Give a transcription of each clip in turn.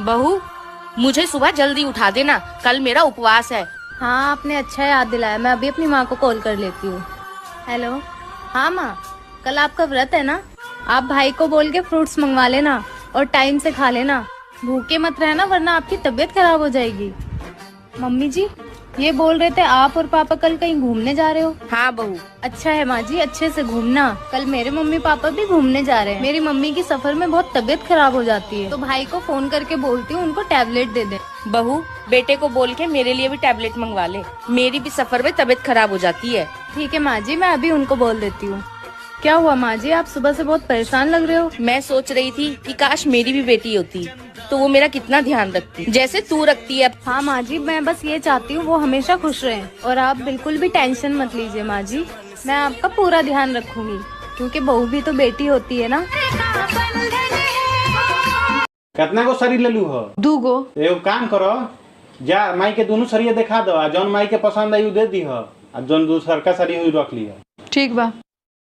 बहू, मुझे सुबह जल्दी उठा देना, कल मेरा उपवास है। हाँ, आपने अच्छा याद दिलाया, मैं अभी अपनी माँ को कॉल कर लेती हूँ। हेलो। हाँ माँ, कल आपका व्रत है ना? आप भाई को बोल के फ्रूट्स मंगवा लेना और टाइम से खा लेना। भूखे मत रहना वरना आपकी तबीयत खराब हो जाएगी। मम्मी जी, ये बोल रहे थे आप और पापा कल कहीं घूमने जा रहे हो? हाँ बहू। अच्छा है माँ जी, अच्छे से घूमना। कल मेरे मम्मी पापा भी घूमने जा रहे हैं। मेरी मम्मी की सफर में बहुत तबीयत खराब हो जाती है, तो भाई को फोन करके बोलती हूँ उनको टैबलेट दे दे। बहू, बेटे को बोल के मेरे लिए भी टैबलेट मंगवा ले, मेरी भी सफर में तबीयत खराब हो जाती है। ठीक है माँ जी, मैं अभी उनको बोल देती हूँ। क्या हुआ माँ जी, आप सुबह से बहुत परेशान लग रहे हो? मैं सोच रही थी कि काश मेरी भी बेटी होती तो वो मेरा कितना ध्यान रखती, जैसे तू रखती है। हाँ माँ जी, मैं बस ये चाहती हूँ वो हमेशा खुश रहें और आप बिल्कुल भी टेंशन मत लीजिए माँ जी, मैं आपका पूरा ध्यान रखूंगी, क्योंकि बहू भी तो बेटी होती है ना। कितना को सरी ले लू हो? 2 गो। एगो काम करो, जा माई के दोनों सरिया दिखा दो, आ जौन माई के पसंद आई दे दी हो, आ जौन दूसर का सरी हुई रख ली। ठीक बा।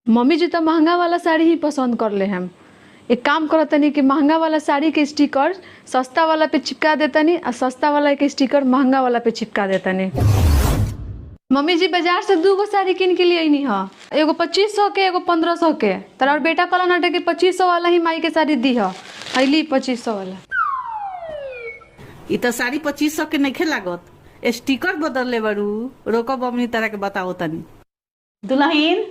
मम्मी जी तो महंगा वाला साड़ी ही पसंद कर ले हम। एक काम करो तनी कि महंगा वाला साड़ी के स्टिकर सस्ता वाला पे चिपका देतनी और सस्ता वाला के स्टिकर महंगा वाला पे चिपका देतनी। मम्मी जी बाजार से 2 गो साड़ी किन के लिए आई नहीं हा, एगो 2500 के एगो 1500 के। तर और बेटा कहला ना कि 2500 वाला ही माई के साड़ी दी है, अली 2500 वाला। इ तो साड़ी 2500 के नहीं लागत, स्टिकर बदल ले बरू। रोको बमनी तरह के बताओ तनी। दुल्हन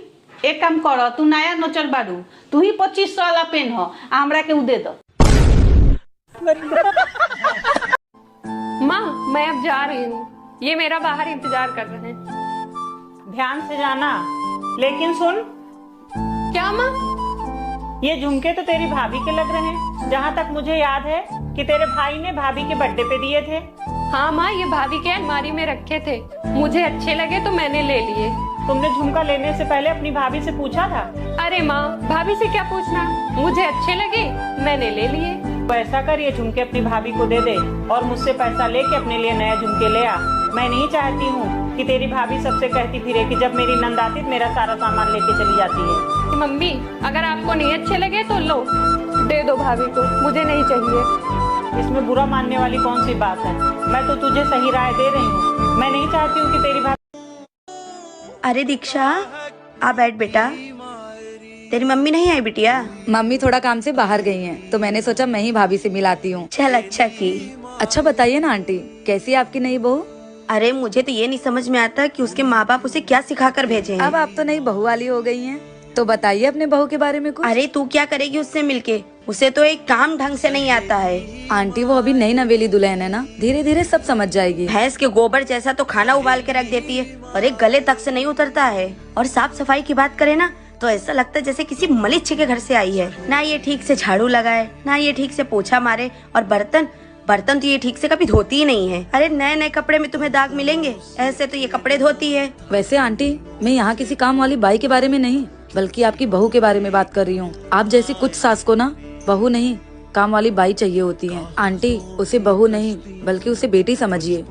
एक काम करो, तू नया नोचर बारू, तू ही 2500 वाला पेन हो, हमरा के उ दे दो। माँ मैं अब जा रही हूँ, ये मेरा बाहर इंतजार कर रहे हैं। ध्यान से जाना, लेकिन सुन। क्या माँ? ये झुमके तो तेरी भाभी के लग रहे हैं। जहाँ तक मुझे याद है कि तेरे भाई ने भाभी के बर्थडे पे दिए थे। हाँ माँ, ये भाभी के अलमारी में रखे थे, मुझे अच्छे लगे तो मैंने ले लिए। तुमने झुमका लेने से पहले अपनी भाभी से पूछा था? अरे माँ, भाभी से क्या पूछना, मुझे अच्छे लगे मैंने ले लिए। तो ऐसा कर, ये झुमके अपनी भाभी को दे दे और मुझसे पैसा लेके अपने लिए नया झुमके ले आ। मैं नहीं चाहती हूँ कि तेरी भाभी सबसे कहती फिरे कि जब मेरी नंद आती तो मेरा सारा सामान लेके चली जाती है। मम्मी अगर आपको नहीं अच्छे लगे तो लो, दे दो भाभी को, मुझे नहीं चाहिए। इसमें बुरा मानने वाली कौन सी बात है? मैं तो तुझे सही राय दे रही हूँ। मैं नहीं चाहती हूँ कि तेरी भाभी। अरे दीक्षा, आ बैठ बेटा। तेरी मम्मी नहीं आई बिटिया? मम्मी थोड़ा काम से बाहर गई हैं, तो मैंने सोचा मैं ही भाभी से मिलाती हूँ। चल अच्छा की। अच्छा बताइए ना आंटी, कैसी है आपकी नई बहू? अरे मुझे तो ये नहीं समझ में आता कि उसके माँ बाप उसे क्या सिखाकर भेजे हैं। अब आप तो नई बहू वाली हो गई हैं, तो बताइए अपने बहू के बारे में कुछ। अरे तू क्या करेगी उससे मिलके, उसे तो एक काम ढंग से नहीं आता है। आंटी वो अभी नई नवेली दुल्हन है ना, धीरे धीरे सब समझ जाएगी। भैंस के गोबर जैसा तो खाना उबाल के रख देती है और एक गले तक से नहीं उतरता है। और साफ सफाई की बात करे ना तो ऐसा लगता है जैसे किसी मलिच्छ के घर से आई है। ना ये ठीक से झाड़ू लगाए, ना ये ठीक से पोछा मारे, और बर्तन तो ये ठीक से कभी धोती ही नहीं है। अरे नए नए कपड़े में तुम्हें दाग मिलेंगे, ऐसे तो ये कपड़े धोती है। वैसे आंटी, मैं यहाँ किसी काम वाली बाई के बारे में नहीं, बल्कि आपकी बहू के बारे में बात कर रही हूँ। आप जैसी कुछ सास को ना बहू नहीं, काम वाली बाई चाहिए होती है। आंटी, उसे बहू नहीं बल्कि उसे बेटी समझिए।